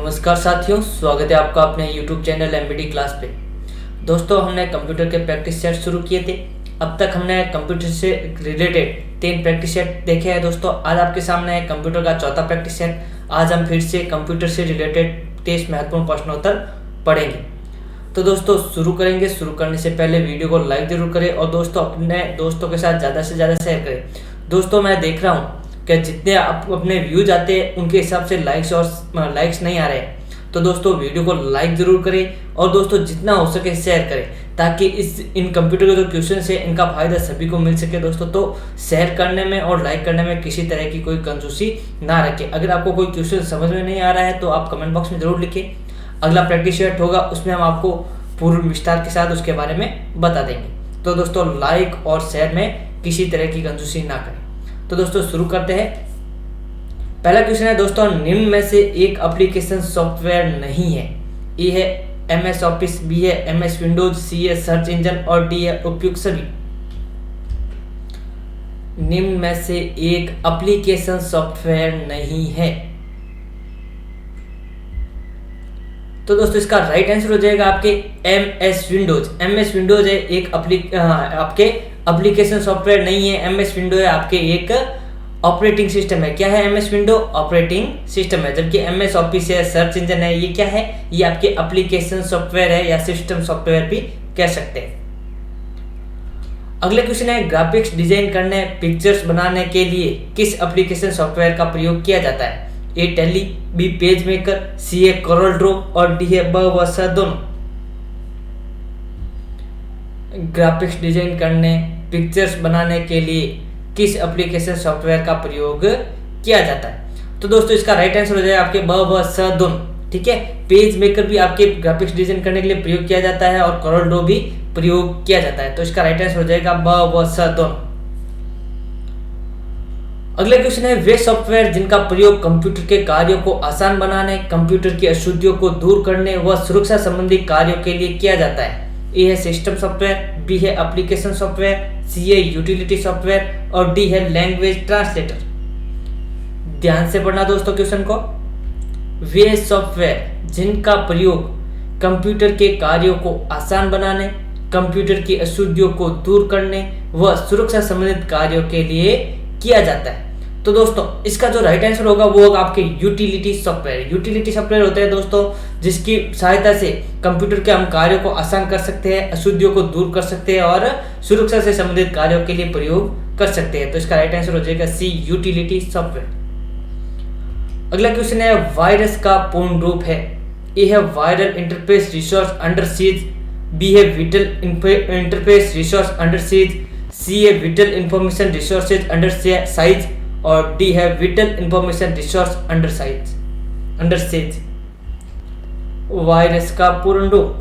नमस्कार साथियों, स्वागत है आपका अपने YouTube चैनल एमबीडी क्लास पे। दोस्तों, हमने कंप्यूटर के प्रैक्टिस सेट शुरू किए थे। अब तक हमने कंप्यूटर से रिलेटेड 3 प्रैक्टिस सेट देखे हैं। दोस्तों, आज आपके सामने है कंप्यूटर का चौथा प्रैक्टिस सेट। आज हम फिर से कंप्यूटर से रिलेटेड 23 महत्वपूर्ण प्रश्नोत्तर पढ़ेंगे। तो दोस्तों, शुरू करेंगे। शुरू करने से पहले वीडियो को लाइक जरूर करें और दोस्तों अपने दोस्तों के साथ ज़्यादा से ज़्यादा शेयर करें। दोस्तों, मैं देख रहा हूँ कि जितने अपने व्यूज आते हैं उनके हिसाब से लाइक्स नहीं आ रहे हैं। तो दोस्तों, वीडियो को लाइक जरूर करें और दोस्तों जितना हो सके शेयर करें, ताकि इन कंप्यूटर के जो क्वेश्चन है इनका फायदा सभी को मिल सके। दोस्तों, तो शेयर करने में और लाइक करने में किसी तरह की कोई कंजूसी ना रखें। अगर आपको कोई क्वेश्चन समझ में नहीं आ रहा है तो आप कमेंट बॉक्स में जरूर लिखें। अगला प्रैक्टिस सेट होगा, उसमें हम आपको पूर्ण विस्तार के साथ उसके बारे में बता देंगे। तो दोस्तों, लाइक और शेयर में किसी तरह की कंजूसी ना करें। तो दोस्तों, शुरू करते हैं। पहला क्वेश्चन है दोस्तों, निम्न में से एक एप्लीकेशन सॉफ्टवेयर नहीं है। ए है MS ऑफिस, बी है MS विंडोज, सी है सर्च इंजन और डी है उपयुक्त सभी। निम्न में से एक एप्लीकेशन सॉफ्टवेयर नहीं है। तो दोस्तों, इसका राइट आंसर हो जाएगा आपके MS विंडोज। MS विंडोज है एक आपके एप्लीकेशन सॉफ्टवेयर नहीं है। MS विंडो है आपके एक ऑपरेटिंग सिस्टम है। क्या है MS विंडो? ऑपरेटिंग सिस्टम है। जबकि MS ऑफिस है, सर्च इंजन है, ये क्या है? ये आपके एप्लीकेशन सॉफ्टवेयर है या सिस्टम सॉफ्टवेयर भी कह सकते हैं। अगले क्वेश्चन है, ग्राफिक्स डिजाइन करने, पिक्चर्स बनाने के लिए किस एप्लीकेशन सॉफ्टवेयर का प्रयोग किया जाता है? ए टैली, बी पेज मेकर, सी है कोरल ड्रॉ और डी है दोनों। ग्राफिक्स डिजाइन करने, पिक्चर्स बनाने के लिए किस एप्लीकेशन सॉफ्टवेयर का प्रयोग किया जाता है? तो दोस्तों, इसका राइट आंसर हो जाएगा आपके दोनों। ठीक है, पेज मेकर भी आपके ग्राफिक्स डिजाइन करने के लिए प्रयोग किया जाता है और कोरल ड्रॉ भी प्रयोग किया जाता है। तो इसका राइट आंसर हो जाएगा दोनों। अगला क्वेश्चन है, वे सॉफ्टवेयर जिनका प्रयोग कंप्यूटर के कार्यों को आसान बनाने, कंप्यूटर की अशुद्धियों को दूर करने व सुरक्षा संबंधी कार्यों के लिए किया जाता है? ए है सिस्टम सॉफ्टवेयर, बी है एप्लीकेशन सॉफ्टवेयर, सी है यूटिलिटी सॉफ्टवेयर और डी है लैंग्वेज ट्रांसलेटर। ध्यान से पढ़ना दोस्तों क्वेश्चन को। वे सॉफ्टवेयर जिनका प्रयोग कंप्यूटर के कार्यों को आसान बनाने, कंप्यूटर की अशुद्धियों को दूर करने व सुरक्षा संबंधित कार्यों के लिए किया जाता है। तो दोस्तों, इसका जो राइट आंसर होगा वो होगा आपके यूटिलिटी सॉफ्टवेयर। यूटिलिटी सॉफ्टवेयर होते हैं दोस्तों जिसकी सहायता से कंप्यूटर के हम कार्यों को आसान कर सकते हैं, अशुद्धियों को दूर कर सकते हैं और सुरक्षा से संबंधित कार्यों के लिए प्रयोग कर सकते हैं। तो इसका राइट आंसर हो जाएगा सी, यूटिलिटी सॉफ्टवेयर। अगला क्वेश्चन है, वायरस का पूर्ण रूप है? ए है viral interface resource under siege, B है vital interface resource under siege, C है vital information resources under size और डी है vital information resource under siege. Virus का पूर्ण रूप।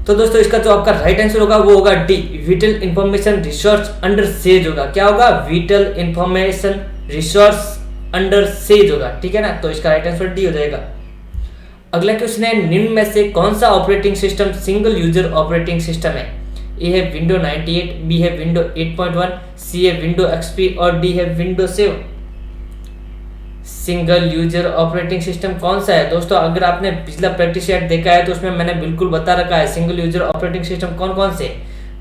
तो दोस्तों, इसका जो आपका राइट आंसर होगा वो होगा D, whittle information resource under says होगा। क्या होगा? Whittle information resource under says होगा। ठीक है ना, तो इसका राइट आंसर डी हो जाएगा। अगला क्वेश्चन है, निम्न में से कौन सा operating system single user operating system है? ए है विंडो 98, बी है विंडो 8.1, सी है विंडो XP और डी है window 7। Single user operating system कौन सा है? दोस्तों, अगर आपने पिछला प्रैक्टिस सेट देखा है तो उसमें मैंने बिल्कुल बता रखा है सिंगल यूजर ऑपरेटिंग सिस्टम कौन कौन से।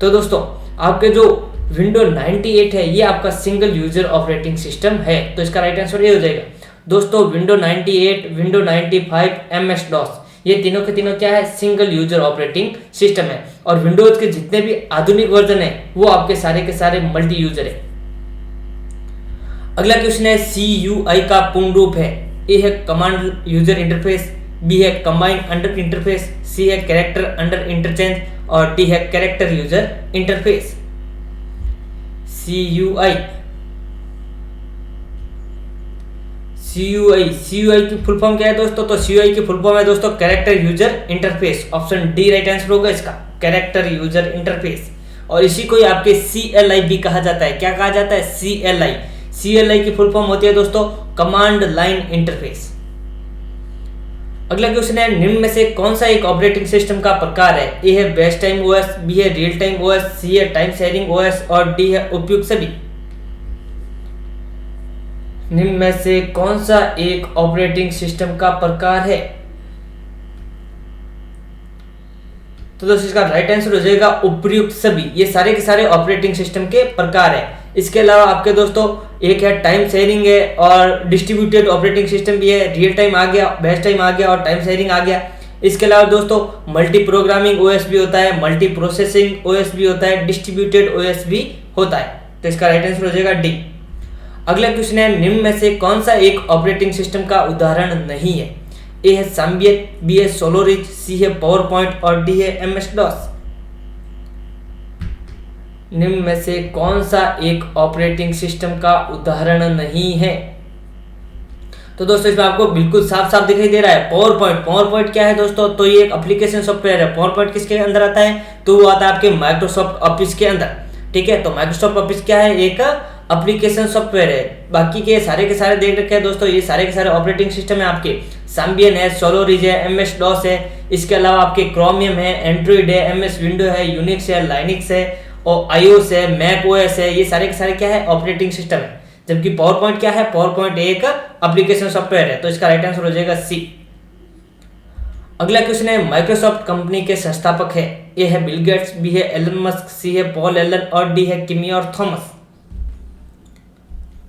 तो दोस्तों, आपके जो विंडो 98 है ये आपका सिंगल यूजर ऑपरेटिंग सिस्टम है। तो इसका राइट आंसर ये हो जाएगा। दोस्तों, विंडो 98, विंडो 95, MS DOS ये तीनों के तीनों क्या है? सिंगल यूजर ऑपरेटिंग सिस्टम है। और विंडोज के जितने भी आधुनिक वर्जन है वो आपके सारे के सारे मल्टी यूजर है। अगला क्वेश्चन है, CUI का पूर्ण रूप है? ए है कमांड यूजर इंटरफेस, बी है कंबाइंड अंडर इंटरफेस, सी है कैरेक्टर अंडर इंटरचेंज और डी है कैरेक्टर यूजर इंटरफेस। CUI की फुल फॉर्म क्या है दोस्तों? तो CUI की फुल फॉर्म है दोस्तों character user interface. Option D right answer होगा इसका, कैरेक्टर यूजर इंटरफेस। और इसी को ही आपके CLI भी कहा जाता है। क्या कहा जाता है? CLI की फुल फॉर्म होती है दोस्तों कमांड लाइन इंटरफेस। अगला क्वेश्चन है, निम्न में से कौन सा एक ऑपरेटिंग सिस्टम का प्रकार है? ए है बेस टाइम OS, बी है रियल टाइम OS, सी है टाइम शेयरिंग OS और डी है उपयुक्त सभी। निम्न में से कौन सा एक ऑपरेटिंग सिस्टम का प्रकार है? तो दोस्तों इसका राइट आंसर हो जाएगा उपर्युक्त सभी। ये सारे के सारे ऑपरेटिंग सिस्टम के प्रकार है। इसके अलावा आपके दोस्तों एक है टाइम शेयरिंग है और डिस्ट्रीब्यूटेड ऑपरेटिंग सिस्टम भी है। रियल टाइम आ गया, बेस्ट टाइम आ गया और टाइम शेयरिंग आ गया। इसके अलावा दोस्तों मल्टी प्रोग्रामिंग ओएस भी होता है, मल्टी प्रोसेसिंग ओएस भी होता है, डिस्ट्रीब्यूटेड ओएस भी होता है। तो इसका राइट आंसर हो जाएगा डी। अगला क्वेश्चन है निम्न में से कौन सा एक ऑपरेटिंग सिस्टम का उदाहरण नहीं है? ए है साम्बियन, बी है सोलोरिज, सी है पावर पॉइंट और डी है एमएस डॉस। निम्न में से कौन सा एक ऑपरेटिंग सिस्टम का उदाहरण नहीं है? तो दोस्तों इसमें आपको बिल्कुल साफ साफ दिखाई दे रहा है पावर पॉइंट। पावर पॉइंट क्या है दोस्तों? तो ये एक एप्लीकेशन सॉफ्टवेयर है। पावर पॉइंट किसके अंदर आता है? तो वो आता है आपके माइक्रोसॉफ्ट ऑफिस के अंदर। ठीक है, तो माइक्रोसॉफ्ट ऑफिस क्या है? एक एप्लीकेशन सॉफ्टवेयर है। बाकी के सारे देख रखे हैं दोस्तों, ये सारे के सारे ऑपरेटिंग सिस्टम है आपके। साम्बियन है, सोलोरिज है, एमएस डॉस है। इसके अलावा आपके क्रोमियम है, एंड्रॉइड है, एमएस विंडो है, यूनिक्स है, लाइनिक्स है और आईओएस है, मैक ओएस है। ये सारे के सारे क्या है? ऑपरेटिंग सिस्टम है। जबकि पावर पॉइंट क्या है? पावर पॉइंट एक एप्लीकेशन सॉफ्टवेयर है। तो इसका राइट आंसर हो जाएगा सी। अगला क्वेश्चन है माइक्रोसॉफ्ट कंपनी के संस्थापक है। ए है बिल गेट्स, बी है एलन मस्क, सी है पॉल एलन और डी है किमी और थॉमस।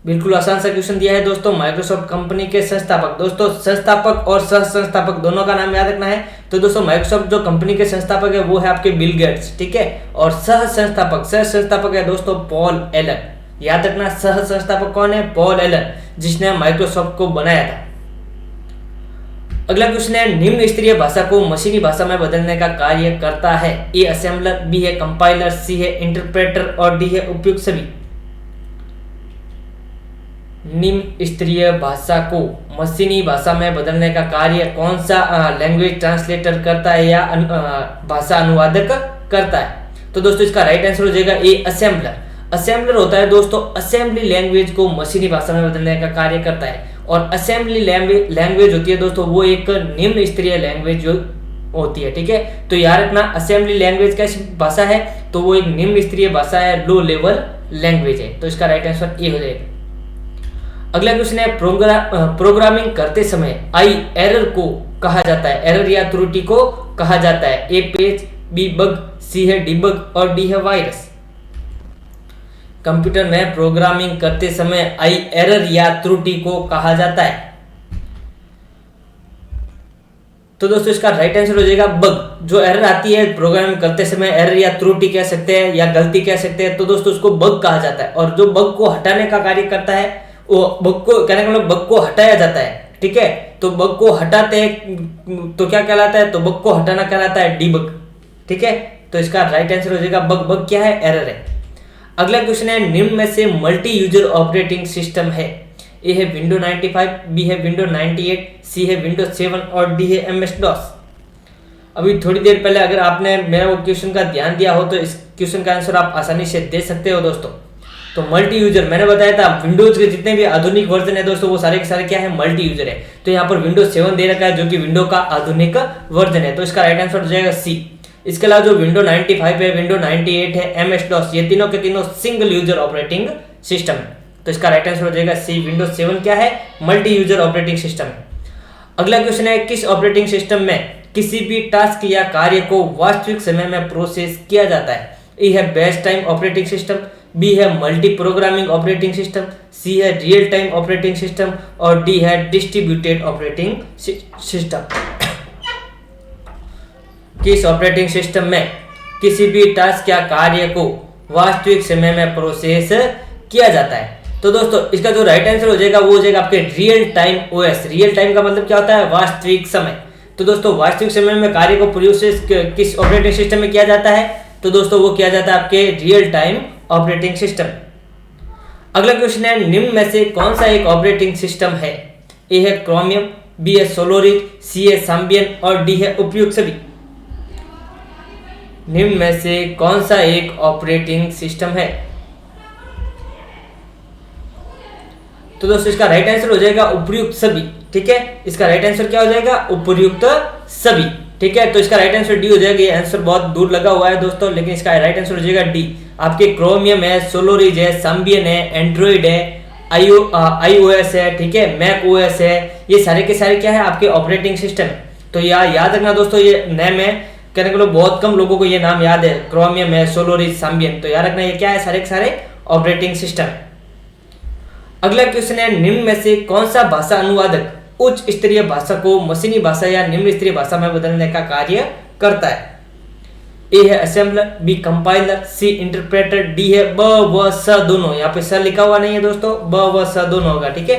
बिल्कुल आसान सा क्वेश्चन दिया है दोस्तों। माइक्रोसॉफ्ट कंपनी के संस्थापक, दोस्तों संस्थापक और सह संस्थापक दोनों का नाम याद रखना है। तो दोस्तों माइक्रोसॉफ्ट जो कंपनी के संस्थापक है वो है आपके बिल गेट्स। ठीक है, और सह संस्थापक है दोस्तों पॉल एलन। याद रखना, सह संस्थापक कौन है? पॉल एलन, जिसने माइक्रोसॉफ्ट को बनाया था। अगला क्वेश्चन है निम्न स्तरीय भाषा को मशीनी भाषा में बदलने का कार्य करता है। ए असेंबलर, बी है कंपाइलर, सी है इंटरप्रेटर और डी है उपयुक्त सभी। निम्न स्तरीय भाषा को मशीनी भाषा में बदलने का कार्य कौन सा लैंग्वेज ट्रांसलेटर करता है या भाषा अनुवादक करता है? तो दोस्तों इसका राइट आंसर हो जाएगा ए असेंबलर। असेंबलर होता है दोस्तों असेंबली लैंग्वेज को मशीनी भाषा में बदलने का कार्य करता है। और असेंबली लैंग्वेज होती है दोस्तों वो एक निम्न स्तरीय लैंग्वेज जो होती है। ठीक है, तो याद रखना असेंबली लैंग्वेज कैसी भाषा है? तो वो एक निम्न स्तरीय भाषा है, लो लेवल लैंग्वेज है। तो इसका राइट आंसर ए हो जाएगा। अगला क्वेश्चन है प्रोग्रामिंग करते समय आई एरर को कहा जाता है, एरर या त्रुटि को कहा जाता है। ए पेज, बी बग, सी है डिबग और डी है वायरस। कंप्यूटर में प्रोग्रामिंग करते समय आई एरर या त्रुटि को कहा जाता है। तो दोस्तों इसका राइट आंसर हो जाएगा बग। जो एरर आती है प्रोग्रामिंग करते समय, एरर या त्रुटि कह सकते हैं या गलती कह सकते हैं, तो दोस्तों उसको बग कहा जाता है। और जो बग को हटाने का कार्य करता है वो बग को कहने का मतलब बग को हटाया जाता है। ठीक है, तो बग को हटाते हैं तो क्या कहलाता है? तो बग को हटाना कहलाता है डीबग। ठीक है, तो इसका राइट आंसर हो जाएगा बग। बग क्या है? एरर है। अगला क्वेश्चन है निम्न में से मल्टी यूजर ऑपरेटिंग सिस्टम है। ए है विंडो 95, बी है विंडो 98, सी है विंडो 7 और डी है एमएस डॉस। अभी थोड़ी देर पहले अगर आपने मेरा वो क्वेश्चन का ध्यान दिया हो तो इस क्वेश्चन का आंसर आप आसानी से दे सकते हो दोस्तों। तो मल्टी यूजर मैंने बताया था विंडोज के जितने भी आधुनिक वर्जन है दोस्तों वो सारे के सारे क्या है? मल्टी यूजर है। तो यहाँ पर विंडो 7 दे रखा है जो कि विंडो का आधुनिक वर्जन है। तो इसका राइट आंसर हो जाएगा सी। इसके अलावा जो विंडो 95 है, विंडो 98 है, एमएस डॉस, ये तीनों के तीनों सिंगल यूजर ऑपरेटिंग सिस्टम है। तो इसका राइट आंसर हो जाएगा सी। विंडो 7 क्या है? मल्टी यूजर ऑपरेटिंग सिस्टम है। अगला क्वेश्चन है किस ऑपरेटिंग सिस्टम में किसी भी टास्क या कार्य को वास्तविक समय में प्रोसेस किया जाता है? ए है best time operating system, B है multi programming operating system, C है रियल टाइम ऑपरेटिंग सिस्टम और डी है डिस्ट्रीब्यूटेड ऑपरेटिंग सिस्टम। किस ऑपरेटिंग सिस्टम में किसी भी टास्क या कार्य को वास्तविक समय में प्रोसेस किया जाता है? तो दोस्तों इसका जो राइट आंसर हो जाएगा वो हो जाएगा आपके real time OS. Real time का मतलब क्या होता है? वास्तविक समय। तो दोस्तों वास्तविक समय में कार्य को प्रोसेस किस ऑपरेटिंग सिस्टम में किया जाता है? तो दोस्तों वो किया जाता है आपके रियल टाइम ऑपरेटिंग सिस्टम। अगला क्वेश्चन है निम्न में से कौन सा एक ऑपरेटिंग सिस्टम है? ए है क्रोमियम, बी है सोलोरिज, सी है साम्बियन और डी है उपयुक्त सभी। निम्न में से कौन सा एक ऑपरेटिंग सिस्टम है? तो दोस्तों इसका राइट आंसर हो जाएगा उपयुक्त सभी। ठीक है, इसका राइट आंसर क्या हो जाएगा? उपयुक्त सभी। ठीक है, तो इसका राइट आंसर डी हो जाएगा। ये आंसर बहुत दूर लगा हुआ है दोस्तों, लेकिन इसका राइट आंसर हो जाएगा डी। आपके क्रोमियम है, सोलोरिज है, साम्बियन है, एंड्रॉइड है, iOS है, ठीक है, मैक OS है, ये सारे के सारे क्या है आपके ऑपरेटिंग सिस्टम है। तो याद रखना दोस्तों, ये नेम है, कहने के लोग बहुत कम लोगों को ये नाम याद है, क्रोमियम है, सोलोरिस, साम्बियन। तो याद रखना ये क्या है, सारे के सारे ऑपरेटिंग सिस्टम है। अगला क्वेश्चन है, निम्न में से कौन सा भाषा अनुवादक उच्च स्तरीय भाषा को मशीनी भाषा या निम्न स्तरीय भाषा में बदलने का कार्य करता है? ए है असेंबलर, बी कंपाइलर, सी इंटरप्रेटर, डी है ब व स दोनों। यहाँ पे स लिखा हुआ नहीं है दोस्तों, ब व स दोनों होगा, ठीक है।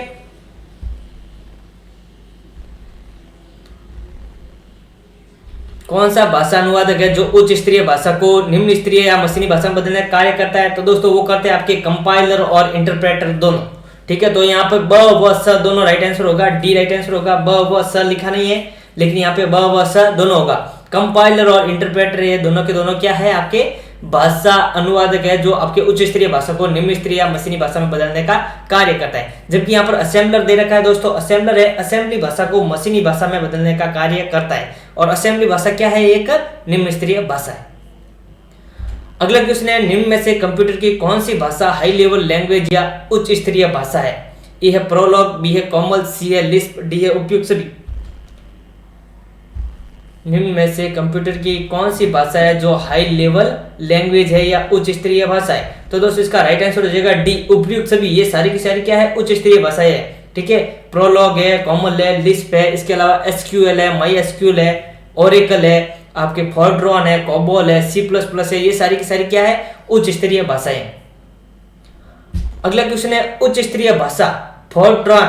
कौन सा भाषा अनुवादक है जो उच्च स्तरीय भाषा को निम्न स्तरीय या मशीनी भाषा में बदलने का कार्य करता है? तो दोस्तों वो करते हैं आपके कंपाइलर और इंटरप्रेटर दोनों, ठीक है। तो यहाँ पे ब व स दोनों राइट आंसर होगा, डी राइट आंसर होगा। ब व स लिखा नहीं है, लेकिन यहाँ पे ब व स दोनों होगा। कंपाइलर और इंटरप्रेटर ये दोनों के दोनों क्या है, आपके भाषा अनुवादक है जो आपके उच्च स्तरीय भाषा को निम्न स्तरीय या मशीनी भाषा में बदलने का कार्य करता है। जबकि यहाँ पर असेंबलर दे रखा है दोस्तों, असेंबलर है असेंबली भाषा को मशीनी भाषा में बदलने का कार्य करता है, और असेंबली भाषा क्या है, एक निम्न स्तरीय भाषा है। अगला क्वेश्चन है, निम्न में से कंप्यूटर की कौन सी भाषा हाई लेवल लैंग्वेज या उच्च स्तरीय भाषा है? ए है प्रोलॉग, बी है कोमल, सी है लिस्प, डी है उपयुक्त सभी। निम्न में से कंप्यूटर की कौन सी भाषा है जो हाई लेवल लैंग्वेज है या उच्च स्तरीय भाषा है? तो दोस्तों इसका राइट आंसर हो जाएगा डी उपयुक्त सभी। ये सारी की सारी क्या है, उच्च स्तरीय भाषाएं है, ठीक है। प्रोलॉग है, कोमल है, लिस्प है, इसके अलावा एसक्यूएल है, माई एसक्यूएल है, ओरेकल है, आपके फोर्ट्रॉन है, कोबोल है, C++ है, ये सारी की सारी क्या है, उच्च स्तरीय भाषाएं हैं। अगला क्वेश्चन है, उच्च स्तरीय भाषा फोर्ट्रॉन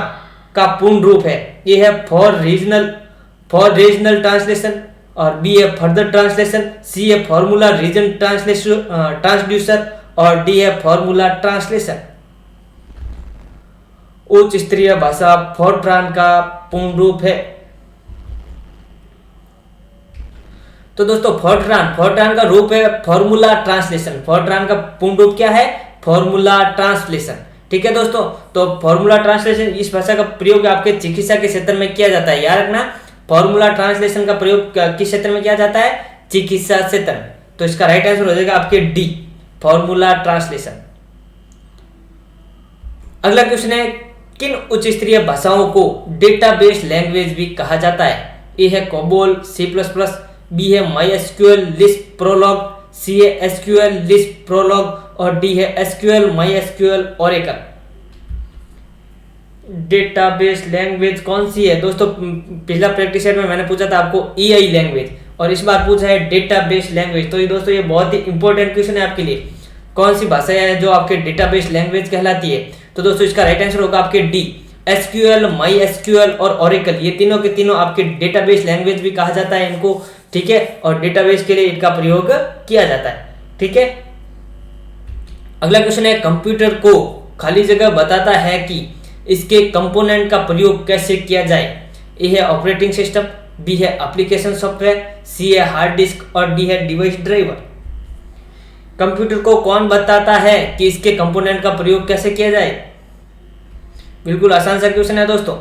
का पूर्ण रूप है? ये है फॉर रीजनल ट्रांसलेशन, और बी है फर्दर ट्रांसलेशन, सी है फॉर्मूला रीजन ट्रांसड्यूसर, और डी है फॉर्मूला ट्रांसलेशन। उच्च स्तरीय भाषा फोर्ट्रॉन का पूर्ण रूप है। तो दोस्तों फोर्ट्रॉन का रूप है फॉर्मूला ट्रांसलेशन। फोर्ट्रॉन का पूर्ण रूप क्या है, फॉर्मूला ट्रांसलेशन, ठीक है दोस्तों। तो फॉर्मूला ट्रांसलेशन, इस भाषा का प्रयोग आपके चिकित्सा के क्षेत्र में किया जाता है। याद रखना, फॉर्मूला ट्रांसलेशन का प्रयोग किस क्षेत्र में किया जाता है, चिकित्सा क्षेत्र में। तो इसका राइट आंसर हो जाएगा आपके डी, फॉर्मूला ट्रांसलेशन। अगला क्वेश्चन है, किन उच्च स्तरीय भाषाओं को डेटाबेस लैंग्वेज भी कहा जाता है? ए है कोबोल, C++, बी है माई एसक्यूएल, लिस्प, प्रोलॉग, सी है एसक्यूएल, लिस्प, प्रोलॉग, और डी है SQL, my SQL, Oracle. Database language कौन सी है दोस्तों? पिछला प्रैक्टिस सेट में मैंने पूछा था आपको EI लैंग्वेज, और इस बार पूछा है डेटाबेस लैंग्वेज। तो ये दोस्तों ये बहुत ही इंपॉर्टेंट क्वेश्चन है आपके लिए। कौन सी भाषा है जो आपके डेटाबेस लैंग्वेज कहलाती है? तो दोस्तों इसका राइट आंसर होगा आपके डी, एसक्यूएल, माई एसक्यूएल और ओरेकल। ये तीनों के तीनों आपके डेटाबेस लैंग्वेज भी कहा जाता है इनको, ठीक है। और डेटाबेस के लिए इनका प्रयोग किया जाता है, ठीक है। अगला क्वेश्चन है, कंप्यूटर को खाली जगह बताता है कि इसके कंपोनेंट का प्रयोग कैसे किया जाए? ए है ऑपरेटिंग सिस्टम, बी है एप्लीकेशन सॉफ्टवेयर, सी है हार्ड डिस्क, और डी है डिवाइस ड्राइवर। कंप्यूटर को कौन बताता है कि इसके कंपोनेंट का प्रयोग कैसे किया जाए? बिल्कुल आसान सा क्वेश्चन है दोस्तों।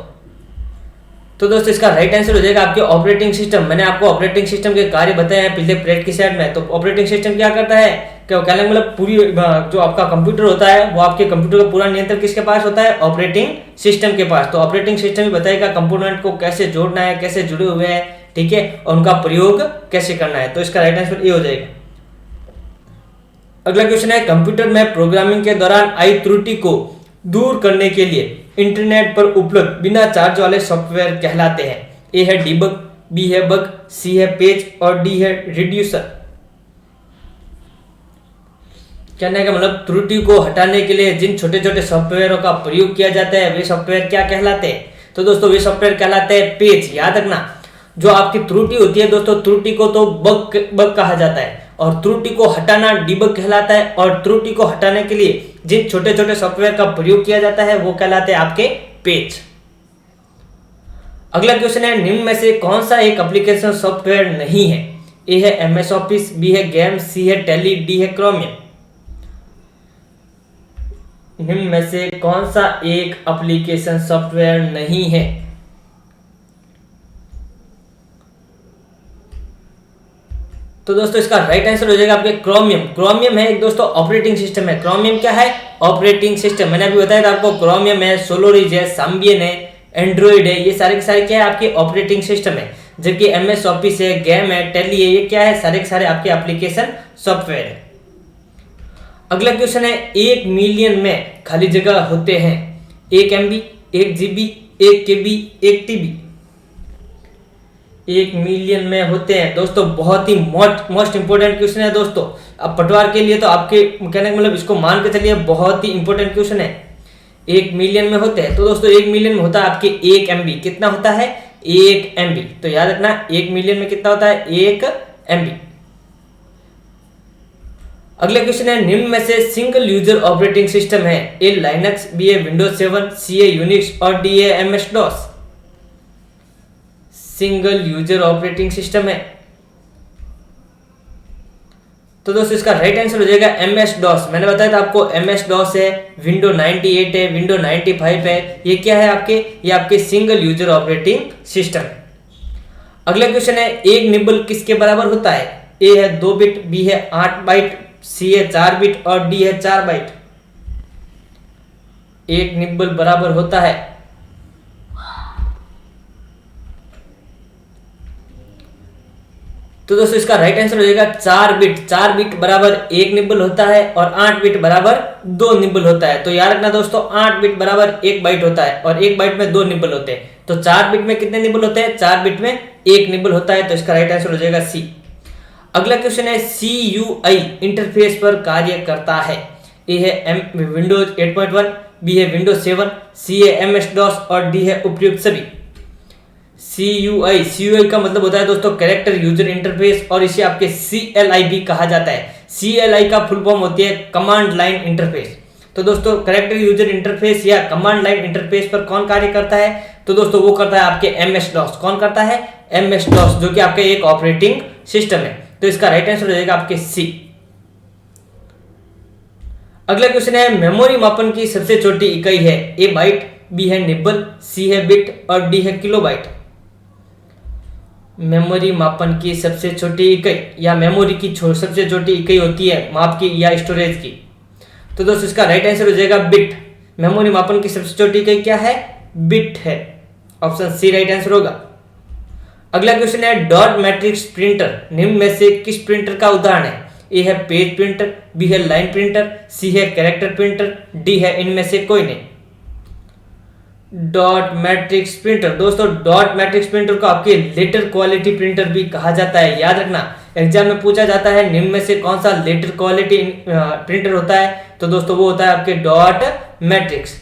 तो दोस्तों इसका राइट आंसर हो जाएगा आपके ऑपरेटिंग सिस्टम। मैंने आपको ऑपरेटिंग सिस्टम के कार्य बताए हैं पिछले प्रैक्टिस सेट में। तो ऑपरेटिंग सिस्टम क्या करता है, क्या कहने का मतलब पूरी जो आपका कंप्यूटर होता है वो आपके कंप्यूटर का पूरा नियंत्रण किसके पास होता है, ऑपरेटिंग सिस्टम के पास। तो ऑपरेटिंग सिस्टम ही बताएगा कंपोनेंट को कैसे जोड़ना है, कैसे जुड़े हुए हैं, ठीक है, और उनका प्रयोग कैसे करना है। तो इसका राइट आंसर ये हो जाएगा। अगला क्वेश्चन है, कंप्यूटर में प्रोग्रामिंग के दौरान आई त्रुटि को दूर करने के लिए इंटरनेट पर उपलब्ध बिना चार्ज वाले सॉफ्टवेयर कहलाते हैं? ए है डीबग, बी है बग, सी है पेज, और डी है रिड्यूसर। कहने का मतलब त्रुटि को हटाने के लिए जिन छोटे छोटे सॉफ्टवेयरों का प्रयोग किया जाता है वे सॉफ्टवेयर क्या कहलाते हैं? तो दोस्तों वे सॉफ्टवेयर कहलाते हैं पेज। याद रखना, जो आपकी त्रुटि होती है दोस्तों, त्रुटि को तो बग कहा जाता है, और त्रुटि को हटाना डीबग कहलाता है। और त्रुटि को हटाने के लिए जिन छोटे छोटे सॉफ्टवेयर का प्रयोग किया जाता है वो कहलाते हैं आपके पेज। अगला क्वेश्चन है, निम्न में से कौन सा एक एप्लीकेशन सॉफ्टवेयर नहीं है? ए है MS ऑफिस, बी है गेम, सी है टैली, डी है क्रोमियम। निम्न में से कौन सा एक एप्लीकेशन सॉफ्टवेयर नहीं है? तो दोस्तों इसका राइट आंसर हो जाएगा आपके क्रोमियम। क्रोमियम है एक दोस्तों ऑपरेटिंग सिस्टम है। क्रोमियम क्या है? Operating system. मैंने अभी बताया था आपको, क्रोमियम है, सोलोरिज है, साम्बियन है, एंड्रॉइड है, ये सारे के सारे क्या है? आपके ऑपरेटिंग सिस्टम है। जबकि MS ऑफिस है, गेम है, टेली है, ये क्या है? सारे के सारे आपके एप्लीकेशन सॉफ्टवेयर है। अगला क्वेश्चन है, 1 मिलियन में खाली जगह होते हैं 1 MB, 1 GB, 1 KB, 1 TB। 1 million में होते हैं दोस्तों, बहुत ही मोस्ट इंपोर्टेंट क्वेश्चन है दोस्तों। अब पटवार के लिए तो आपके कहने का मतलब इसको मान के चलिए बहुत ही इंपोर्टेंट क्वेश्चन है। 1 मिलियन में होते हैं तो दोस्तों 1 मिलियन में होता है आपके 1 MB। कितना होता है? 1 MB। तो याद रखना 1 मिलियन में कितना होता है? 1 MB। अगला क्वेश्चन है, निम्न में से सिंगल यूजर ऑपरेटिंग सिस्टम है? ए लाइनक्स, बी है विंडोज 7, सी है यूनिक्स और डी है MS DOS। Single user operating system है तो दोस्तों इसका राइट आंसर हो जाएगा MS DOS। मैंने बताया था आपको MS DOS है, विंडो 98 है, विंडो 95 है, ये क्या है आपके? ये आपके सिंगल यूजर ऑपरेटिंग सिस्टम है। अगला क्वेश्चन है, एक निबल किसके बराबर होता है? ए है 2 बिट, बी है 8 बाइट, सी है 4 बिट और डी है 4 बाइट। एक निबल बराबर होता है तो दोस्तों इसका राइट आंसर हो जाएगा 4 बिट। 4 बिट बराबर 1 निबल होता है और 8 बिट बराबर 2 निबल होता है। तो याद रखना दोस्तों 8 बिट बराबर 1 बाइट होता है और 1 बाइट में 2 निबल होते हैं। तो 4 बिट में कितने निबल होते हैं? 4 बिट में 1 निबल होता है। तो इसका राइट आंसर हो जाएगा सी। अगला क्वेश्चन है, CUI इंटरफेस पर कार्य करता है? ए है विंडोज 8.1, बी है विंडोज 7, सी है MS DOS और डी है उपयुक्त सभी। CUI का मतलब होता है दोस्तों कैरेक्टर यूजर इंटरफेस और इसे आपके CLI भी कहा जाता है। CLI का फुल फॉर्म होती है कमांड लाइन इंटरफेस। तो दोस्तों कैरेक्टर यूजर इंटरफेस या कमांड लाइन इंटरफेस पर कौन कार्य करता है? तो दोस्तों वो करता है आपके MS DOS। कौन करता है? MS DOS, जो कि आपका एक ऑपरेटिंग सिस्टम है। तो इसका राइट आंसर हो जाएगा आपके सी। अगला क्वेश्चन है, मेमोरी मापन की सबसे छोटी इकाई है? ए बाइट, बी है निबल, सी है बिट और डी है किलोबाइट। मेमोरी मापन की सबसे छोटी इकाई या मेमोरी की सबसे छोटी इकाई होती है माप की या स्टोरेज की। तो दोस्तों इसका राइट आंसर हो जाएगा बिट। मेमोरी मापन की सबसे छोटी इकाई क्या है? बिट है। ऑप्शन सी राइट आंसर होगा। अगला क्वेश्चन है, डॉट मैट्रिक्स प्रिंटर निम्न में से किस प्रिंटर का उदाहरण है? ए है पेज प्रिंटर, बी है लाइन प्रिंटर, सी है कैरेक्टर प्रिंटर, डी है इनमें से कोई नहीं। डॉट मैट्रिक्स प्रिंटर दोस्तों, डॉट मैट्रिक्स प्रिंटर को आपके लेटर क्वालिटी प्रिंटर भी कहा जाता है। याद रखना एग्जाम में पूछा जाता है निम्न में से कौन सा लेटर क्वालिटी प्रिंटर होता है? तो दोस्तों वो होता है आपके डॉट मैट्रिक्स।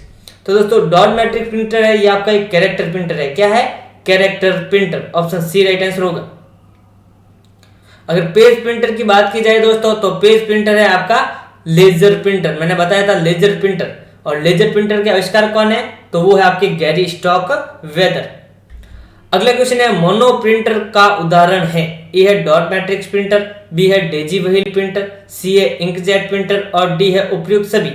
तो दोस्तों डॉट मैट्रिक्स प्रिंटर है, ये आपका एक कैरेक्टर प्रिंटर है। क्या है? Character printer. Option C right answer होगा। अगर पेज प्रिंटर की बात की जाए दोस्तों, तो पेज प्रिंटर है आपका लेजर प्रिंटर। मैंने बताया था लेजर प्रिंटर, और लेजर प्रिंटर के आविष्कार कौन है? तो वो है आपके गैरी स्टॉक वेदर। अगला क्वेश्चन है, मोनो प्रिंटर का उदाहरण है? ए है डॉट मैट्रिक्स प्रिंटर, बी है डेजी व्हील प्रिंटर, सी है इंकजेट प्रिंटर और डी है उपयुक्त सभी।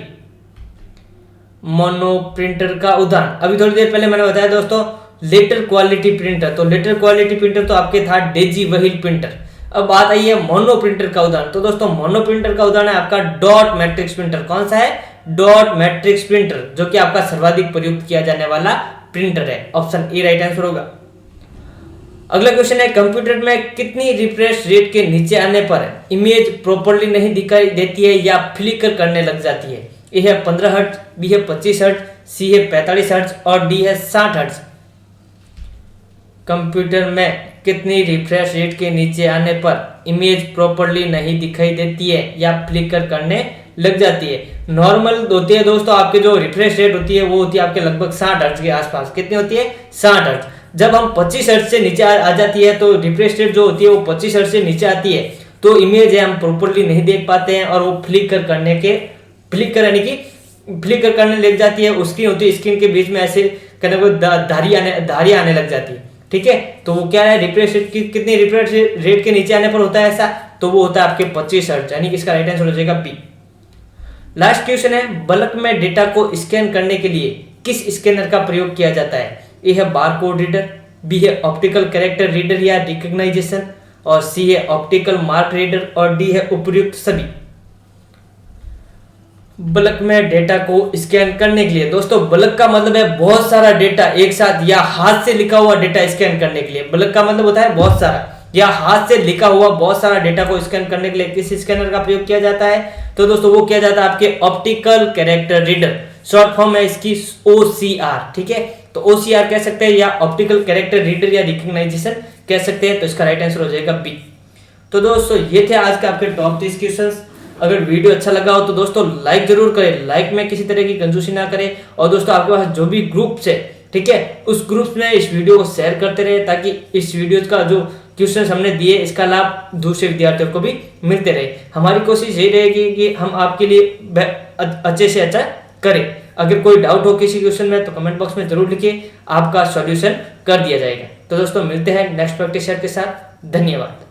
मोनो प्रिंटर का उदाहरण अभी थोड़ी देर पहले मैंने बताया दोस्तों लेटर क्वालिटी प्रिंटर। तो लेटर क्वालिटी प्रिंटर तो आपके था डेजी व्हील प्रिंटर। अब बात आई है मोनो प्रिंटर का उदाहरण। तो दोस्तों मोनो प्रिंटर का उदाहरण है आपका डॉट मैट्रिक्स प्रिंटर। कौन सा है? डॉट मैट्रिक्स प्रिंटर, जो कि आपका सर्वाधिक प्रयुक्त किया जाने वाला प्रिंटर है। ऑप्शन ए राइट आंसर होगा। अगला क्वेश्चन है, कंप्यूटर में कितनी रिफ्रेश रेट के नीचे आने पर इमेज प्रॉपर्ली नहीं दिखाई देती है या फ्लिकर करने लग जाती है? ए है 15 हर्ट्ज, बी है 25 हर्ट्ज, सी है 45 हर्ट्ज और डी है 60 हर्ट्ज। कंप्यूटर में कितनी रिफ्रेश रेट के नीचे आने पर इमेज प्रॉपर्ली नहीं दिखाई देती है या फ्लिकर करने लग जाती है? नॉर्मल होती है दोस्तों, आपके जो रिफ्रेश रेट होती है वो होती है आपके लगभग 60 हर्ट्ज के आसपास। कितनी होती है? 60 हर्ट्ज। जब हम 25 हर्ट्ज से नीचे आ जाती है तो रिफ्रेश रेट जो होती है वो 25 हर्ट्ज से नीचे आती है, तो इमेज है हम प्रॉपर्ली नहीं देख पाते हैं और वो फ्लिकर करने लग जाती है। उसकी होती है स्क्रीन के बीच में ऐसे कहने को धारियां आने लग जाती है। ठीक है, तो वो क्या है? रिफ्रेश रेट कितनी रिफ्रेश रेट के नीचे आने पर होता है ऐसा? तो वो होता है आपके 25 हर्ट्ज, यानी कि इसका राइट आंसर हो जाएगा बी। लास्ट क्वेश्चन है, बल्क में डेटा को स्कैन करने के लिए किस स्कैनर का प्रयोग किया जाता है? ए है बारकोड रीडर, बी है ऑप्टिकल कैरेक्टर रीडर या रिकॉग्नाइजेशन और सी है ऑप्टिकल मार्क रीडर और डी है उपर्युक्त सभी। बल्क में डेटा को स्कैन करने के लिए, दोस्तों बल्क का मतलब है बहुत सारा डेटा एक साथ या हाथ से लिखा हुआ डेटा स्कैन करने के लिए। बल्क का मतलब होता है बहुत सारा या हाथ से लिखा हुआ बहुत सारा डेटा को स्कैन करने के लिए किस स्कैनर का प्रयोग किया जाता है? तो दोस्तों वो किया जाता है आपके optical character reader, short form है इसकी OCR, ठीक है। तो OCR कह सकते हैं या ऑप्टिकल कैरेक्टर रीडर या रिकग्नाइजेशन कह सकते हैं। तो इसका राइट आंसर हो जाएगा बी। तो दोस्तों ये थे आज के आपके टॉप 30 क्वेश्चंस। अगर वीडियो अच्छा लगा हो तो दोस्तों लाइक जरूर करें, लाइक में किसी तरह की कंजूसी ना करें। और दोस्तों आपके पास जो भी ग्रुप्स है, ठीक है, उस ग्रुप में इस वीडियो को शेयर करते रहे ताकि इस वीडियो का जो क्वेश्चन हमने दिए इसका लाभ दूसरे विद्यार्थियों को भी मिलते रहे। हमारी कोशिश यही रहेगी कि हम आपके लिए अच्छे से अच्छा करें। अगर कोई डाउट हो किसी क्वेश्चन में तो कमेंट बॉक्स में जरूर लिखिए, आपका सॉल्यूशन कर दिया जाएगा। तो दोस्तों मिलते हैं नेक्स्ट प्रैक्टिस सेट के साथ। धन्यवाद।